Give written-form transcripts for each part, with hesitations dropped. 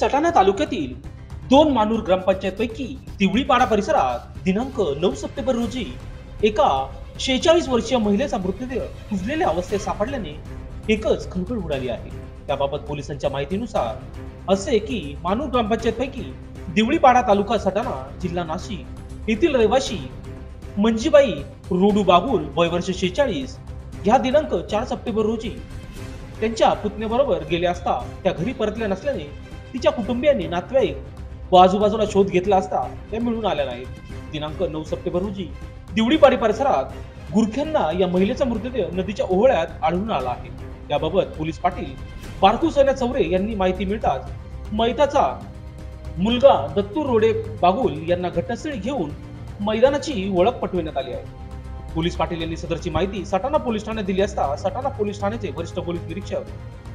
सटाणा तालुक्यातील 2 मानूर ग्रामपंचायतपैकी दिवळीपाडा परिसरात दिनांक 9 सप्टेंबर रोजी एका 46 वर्षीय महिलेचा मृतदेह कुजलेल्या अवस्थेत सापडल्याने एकच खळबळ उडाली आहे। त्याबाबत पोलिसांच्या माहितीनुसार असे की मानूर ग्रामपंचायतपैकी दिवळीपाडा तालुका सटाणा जिल्हा नाशिक येथील रहिवासी मंजीबाई रोडू बागुल वय वर्ष 46 ह्या दिनांक 4 सप्टेंबर रोजी त्यांच्या पुतण्याबरोबर गेले असता त्या घरी परतल्या नसल्याने तिच्या कुटुंबियांनी नातेवाईक व आजूबाजूला शोध घेतला असता त्या मिळून आल्या नाहीत। दिनांक 9 सप्टेंबर रोजी दिवळीपाडी परिसरात गुरख्यांना या महिलेचा मृतदेह नदीच्या ओहळ्यात आढळून आला आहे। याबाबत पोलीस पाटील बारकू सैन्या चौरे यांनी माहिती मिळताच मैताचा मुलगा दत्तू रोडे बागुल यांना घटनास्थळी घेऊन मैदानाची ओळख पटविण्यात आली आहे। पोलीस पाटील यांनी सदरची माहिती सटाणा पोलीस ठाण्यात दिली असता सटाणा पोलीस ठाण्याचे वरिष्ठ पोलीस निरीक्षक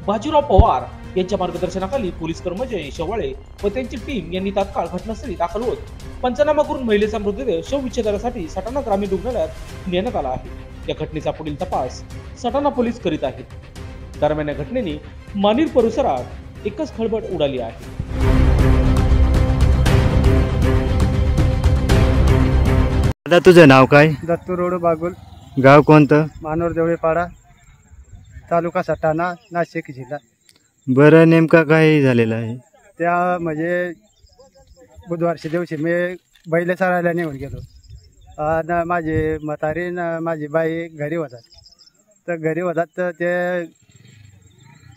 बाजीराव पवार यांच्या मार्गदर्शनाखाली पोलीस कर्मचारी शेवाळे व त्यांची टीम यांनी तात्काळ घटनास्थळी दाखल होत पंचनामा करून महिलेचा मृतदेह शवविच्छेदनासाठी सटाणा ग्रामीण रुग्णालयात नेण्यात आला आहे। या घटनेचा पुढील तपास सटाणा पोलीस करीत आहेत। दरम्यान या घटनेने मानीर परिसरात एकच खळबळ उडाली आहे। दादा तुझं नाव काय? दत्तू रोड बागुल, गाव कोणतं? मानोर देवळीपाडा, तालुका सटाणा, नाशिक जिल्हा। बरं, नेमका काय झालेलं आहे? त्या म्हणजे बुधवारच्या दिवशी मी बैल चरायला निघून गेलो आणि माझी म्हातारी न माझी बाई घरी होतात। तर घरी होतात तर ते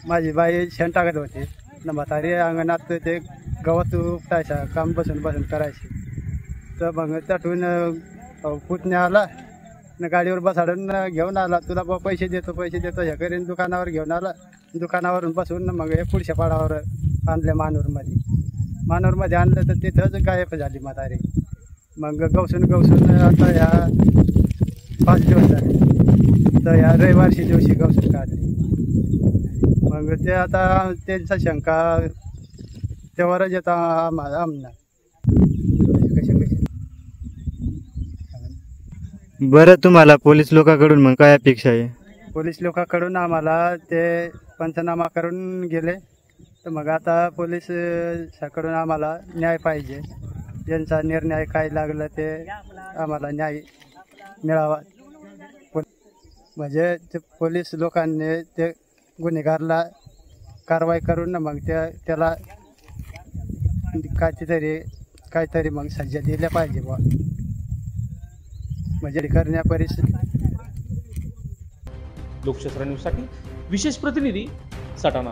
माझी बाई शेण टाकत होती न म्हातारी अंगणात ते गवत उपटायचं काम बसून बसून करायची। तर मग त्यातून पुतण्या आला न गाडीवर बसाडून घेऊन आला, तुला पैसे देतो हे करीन दुकानावर घेऊन आला। दुकानावरून बसून मग हे पुढच्या पाडावर आणलं मानूरमध्ये आणलं तर तिथंच गायब झाली म्हातारी। मग गवसून आता ह्या 5 दिवस झाले तर ह्या रविवारच्या दिवशी गवसून काढली। मग ते आता त्यांचा शंका तेवढंच येतं आम्हाला। बरं, तुम्हाला पोलीस लोकांकडून मग काय अपेक्षा आहे? पोलीस लोकांकडून आम्हाला ते पंचनामा करून गेले तर मग आता पोलीस कडून आम्हाला न्याय पाहिजे। यांचा निर्णय काय लागला ते आम्हाला न्याय मिळावा। म्हणजे ते पोलीस लोकांनी ते गुन्हेगारला कारवाई करून मग त्याला काहीतरी मग सजा दिल्या पाहिजे बुवा, म्हणजे करण्या परिस्थिती। लोकशास्त्र न्यूज साठी विशेष प्रतिनिधी सटाणा।